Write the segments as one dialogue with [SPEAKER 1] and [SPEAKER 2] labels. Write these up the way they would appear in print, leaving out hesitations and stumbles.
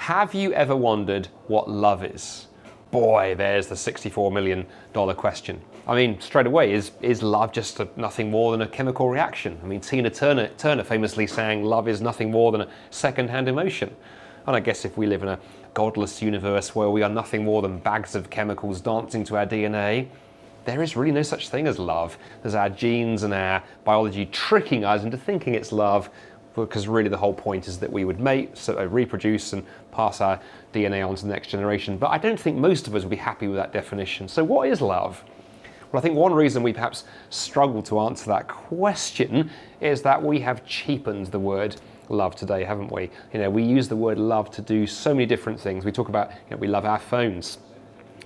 [SPEAKER 1] Have you ever wondered what love is? Boy, there's the $64 million question. I mean, straight away, is love just nothing more than a chemical reaction? I mean, Tina Turner famously sang, love is nothing more than a second-hand emotion. And I guess if we live in a godless universe where we are nothing more than bags of chemicals dancing to our DNA, there is really no such thing as love. There's our genes and our biology tricking us into thinking it's love, because really the whole point is that we would mate, so reproduce and pass our DNA on to the next generation. But I don't think most of us would be happy with that definition. So what is love? Well, I think one reason we perhaps struggle to answer that question is that we have cheapened the word love today, haven't we? We use the word love to do so many different things. We talk about, we love our phones.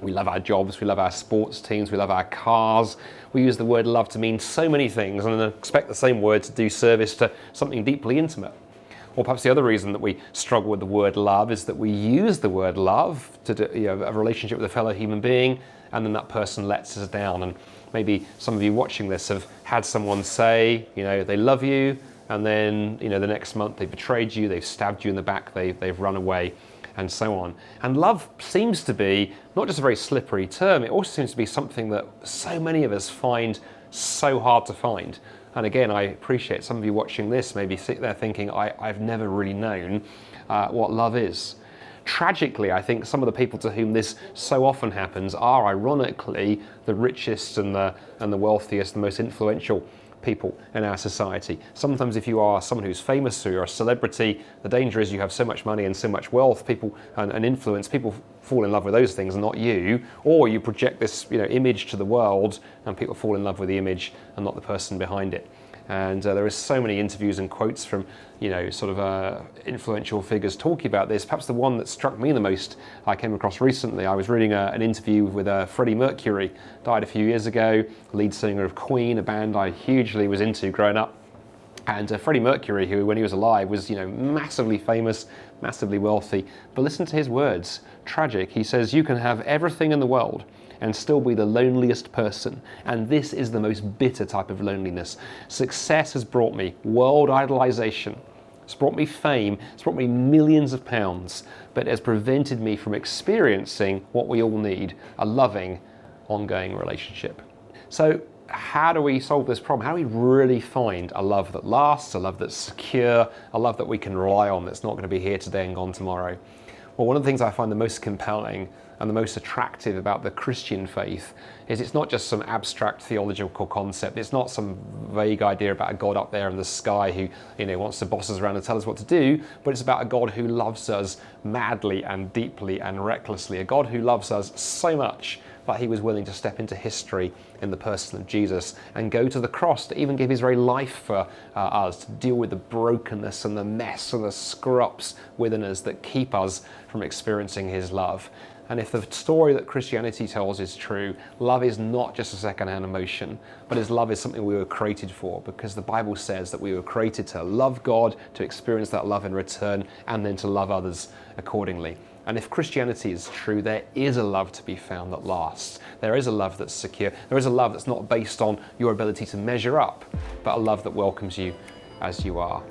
[SPEAKER 1] We love our jobs, we love our sports teams, we love our cars. We use the word love to mean so many things and expect the same word to do service to something deeply intimate. Or perhaps the other reason that we struggle with the word love is that we use the word love to do, a relationship with a fellow human being, and then that person lets us down. And maybe some of you watching this have had someone say, they love you, and then, the next month they betrayed you, they've stabbed you in the back, they've run away, and so on. And love seems to be not just a very slippery term, it also seems to be something that so many of us find so hard to find. And again, I appreciate some of you watching this maybe sit there thinking, I've never really known what love is. Tragically, I think some of the people to whom this so often happens are ironically the richest and the wealthiest, the most influential people in our society. Sometimes if you are someone who's famous or you're a celebrity, the danger is you have so much money and so much wealth, people and influence, people fall in love with those things and not you, or you project this image to the world and people fall in love with the image and not the person behind it. And there are so many interviews and quotes from influential figures talking about this. Perhaps the one that struck me the most I came across recently. I was reading an interview with Freddie Mercury, died a few years ago, lead singer of Queen, a band I hugely was into growing up. And Freddie Mercury, who when he was alive was massively famous, massively wealthy. But listen to his words, tragic. He says, "You can have everything in the world and still be the loneliest person. And this is the most bitter type of loneliness. Success has brought me world idolization. It's brought me fame. It's brought me millions of pounds, but it has prevented me from experiencing what we all need, a loving, ongoing relationship." So how do we solve this problem? How do we really find a love that lasts, a love that's secure, a love that we can rely on, that's not going to be here today and gone tomorrow? Well, one of the things I find the most compelling and the most attractive about the Christian faith is it's not just some abstract theological concept. It's not some vague idea about a God up there in the sky who wants to boss us around and tell us what to do, but it's about a God who loves us madly and deeply and recklessly, a God who loves us so much that he was willing to step into history in the person of Jesus and go to the cross to even give his very life for us, to deal with the brokenness and the mess and the screw-ups within us that keep us from experiencing his love. And if the story that Christianity tells is true, love is not just a second-hand emotion, but his love is something we were created for, because the Bible says that we were created to love God, to experience that love in return, and then to love others accordingly. And if Christianity is true, there is a love to be found that lasts. There is a love that's secure. There is a love that's not based on your ability to measure up, but a love that welcomes you as you are.